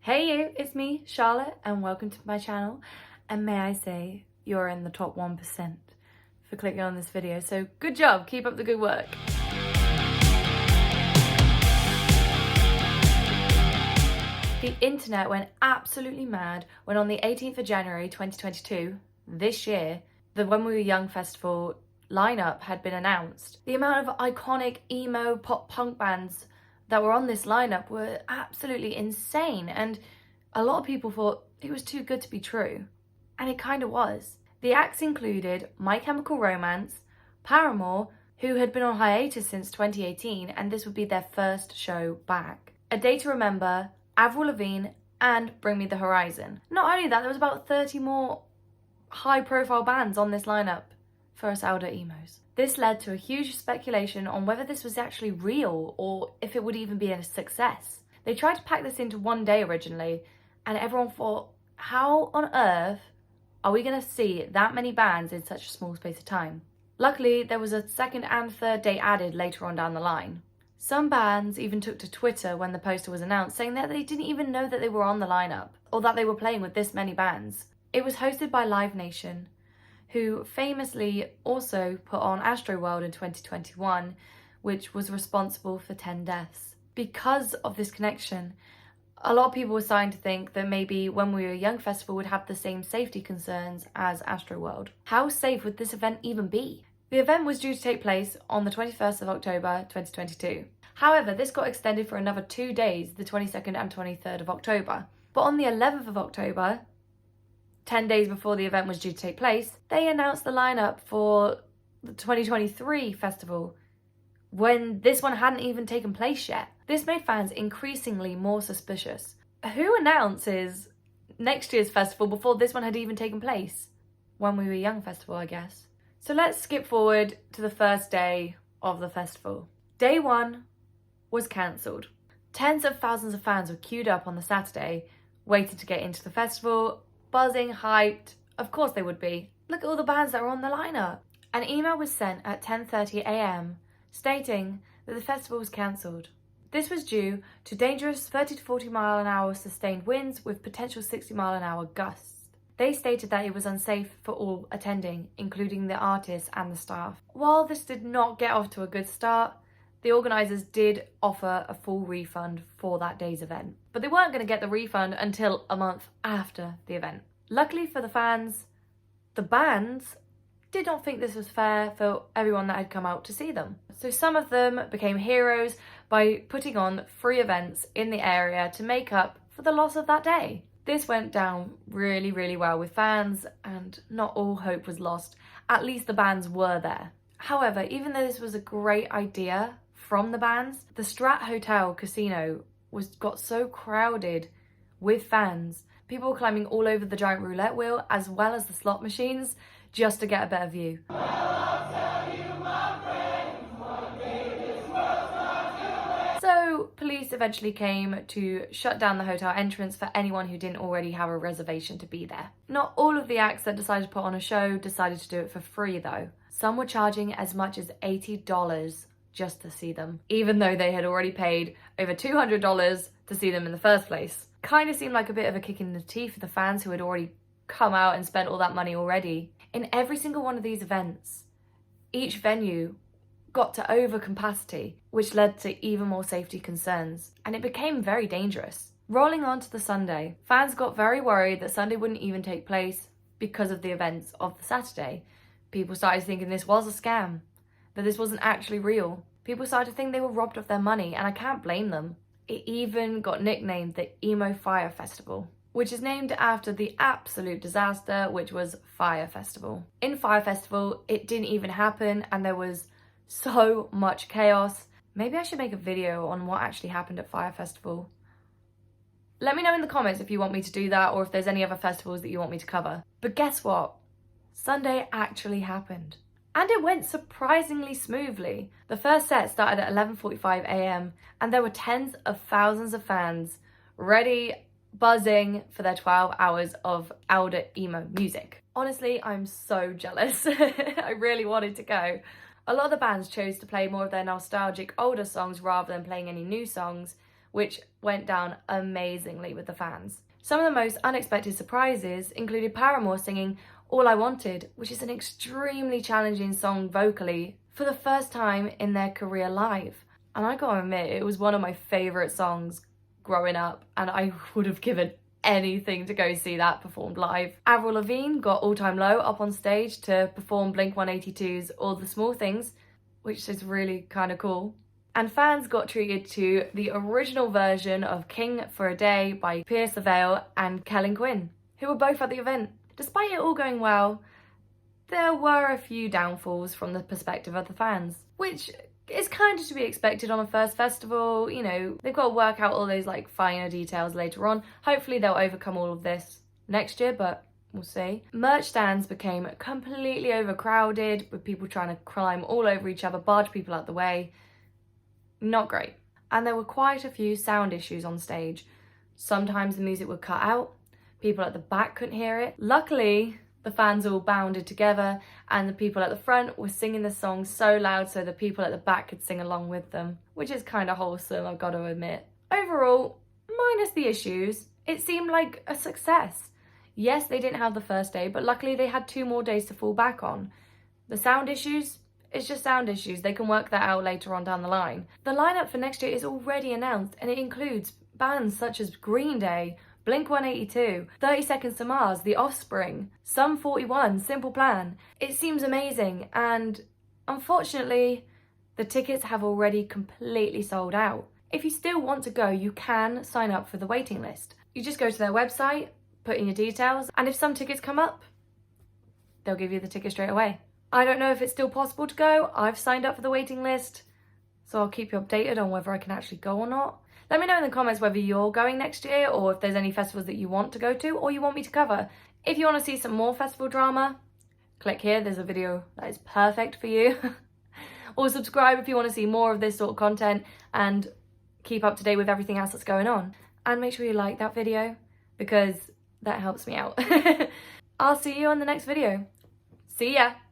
Hey you, it's me, Charlotte, and welcome to my channel. And may I say, you're in the top 1% for clicking on this video, so good job, keep up the good work. The internet went absolutely mad when on the 18th of January 2022, this year, the When We Were Young festival lineup had been announced. The amount of iconic emo pop punk bands that were on this lineup were absolutely insane, and a lot of people thought it was too good to be true. And it kind of was. The acts included My Chemical Romance, Paramore, who had been on hiatus since 2018, and this would be their first show back, A Day to Remember, Avril Lavigne, and Bring Me the Horizon. Not only that, there was about 30 more high-profile bands on this lineup for us older emos. This led to a huge speculation on whether this was actually real or if it would even be a success. They tried to pack this into one day originally, and everyone thought, how on earth are we going to see that many bands in such a small space of time? Luckily, there was a second and third day added later on down the line. Some bands even took to Twitter when the poster was announced, saying that they didn't even know that they were on the lineup or that they were playing with this many bands. It was hosted by Live Nation, who famously also put on Astroworld in 2021, which was responsible for 10 deaths. Because of this connection, a lot of people were starting to think that maybe When We Were Young festival would have the same safety concerns as Astroworld. How safe would this event even be? The event was due to take place on the 21st of October 2022. However, this got extended for another 2 days, the 22nd and 23rd of October. But on the 11th of October, 10 days before the event was due to take place, they announced the lineup for the 2023 festival when this one hadn't even taken place yet. This made fans increasingly more suspicious. Who announces next year's festival before this one had even taken place? When We Were Young festival, I guess. So let's skip forward to the first day of the festival. Day one was cancelled. Tens of thousands of fans were queued up on the Saturday, waiting to get into the festival, buzzing, hyped. Of course they would be. Look at all the bands that were on the lineup. An email was sent at 10:30 a.m. stating that the festival was cancelled. This was due to dangerous 30 to 40 mile an hour sustained winds with potential 60 mile an hour gusts. They stated that it was unsafe for all attending, including the artists and the staff. While this did not get off to a good start, the organisers did offer a full refund for that day's event, but they weren't going to get the refund until a month after the event. Luckily for the fans, the bands did not think this was fair for everyone that had come out to see them. So some of them became heroes by putting on free events in the area to make up for the loss of that day. This went down really, really well with fans, and not all hope was lost. At least the bands were there. However, even though this was a great idea from the bands, the Strat Hotel Casino got so crowded with fans. People were climbing all over the giant roulette wheel as well as the slot machines just to get a better view. So police eventually came to shut down the hotel entrance for anyone who didn't already have a reservation to be there. Not all of the acts that decided to put on a show decided to do it for free though. Some were charging as much as $80 just to see them, even though they had already paid over $200 to see them in the first place. Kind of seemed like a bit of a kick in the teeth for the fans who had already come out and spent all that money already. In every single one of these events, each venue got to over capacity, which led to even more safety concerns, and it became very dangerous. Rolling on to the Sunday, fans got very worried that Sunday wouldn't even take place because of the events of the Saturday. People started thinking this was a scam, that this wasn't actually real. People started to think they were robbed of their money, and I can't blame them. It even got nicknamed the Emo Fire Festival, which is named after the absolute disaster, which was Fire Festival. In Fire Festival, it didn't even happen, and there was so much chaos. Maybe I should make a video on what actually happened at Fire Festival. Let me know in the comments if you want me to do that, or if there's any other festivals that you want me to cover. But guess what? Sunday actually happened. And it went surprisingly smoothly. The first set started at 11:45 a.m. and there were tens of thousands of fans ready, buzzing for their 12 hours of older emo music. Honestly, I'm so jealous. I really wanted to go. A lot of the bands chose to play more of their nostalgic older songs rather than playing any new songs, which went down amazingly with the fans. Some of the most unexpected surprises included Paramore singing All I Wanted, which is an extremely challenging song vocally, for the first time in their career live. And I gotta admit, it was one of my favourite songs growing up, and I would have given anything to go see that performed live. Avril Lavigne got All Time Low up on stage to perform Blink-182's All the Small Things, which is really kind of cool. And fans got treated to the original version of King for a Day by Pierce the Veil and Kellin Quinn, who were both at the event. Despite it all going well, there were a few downfalls from the perspective of the fans, which is kind of to be expected on a first festival. You know, they've got to work out all those like finer details later on. Hopefully they'll overcome all of this next year, but we'll see. Merch stands became completely overcrowded with people trying to climb all over each other, barge people out the way. Not great. And there were quite a few sound issues on stage. Sometimes the music would cut out, people at the back couldn't hear it. Luckily, the fans all bounded together and the people at the front were singing the song so loud so the people at the back could sing along with them, which is kind of wholesome, I've got to admit. Overall, minus the issues, it seemed like a success. Yes, they didn't have the first day, but luckily they had 2 more days to fall back on. The sound issues, it's just sound issues. They can work that out later on down the line. The lineup for next year is already announced, and it includes bands such as Green Day, Blink-182, 30 Seconds to Mars, The Offspring, Sum 41, Simple Plan. It seems amazing, and unfortunately, the tickets have already completely sold out. If you still want to go, you can sign up for the waiting list. You just go to their website, put in your details, and if some tickets come up, they'll give you the ticket straight away. I don't know if it's still possible to go. I've signed up for the waiting list, so I'll keep you updated on whether I can actually go or not. Let me know in the comments whether you're going next year or if there's any festivals that you want to go to or you want me to cover. If you want to see some more festival drama, click here. There's a video that is perfect for you. Or subscribe if you want to see more of this sort of content and keep up to date with everything else that's going on. And make sure you like that video because that helps me out. I'll see you on the next video. See ya!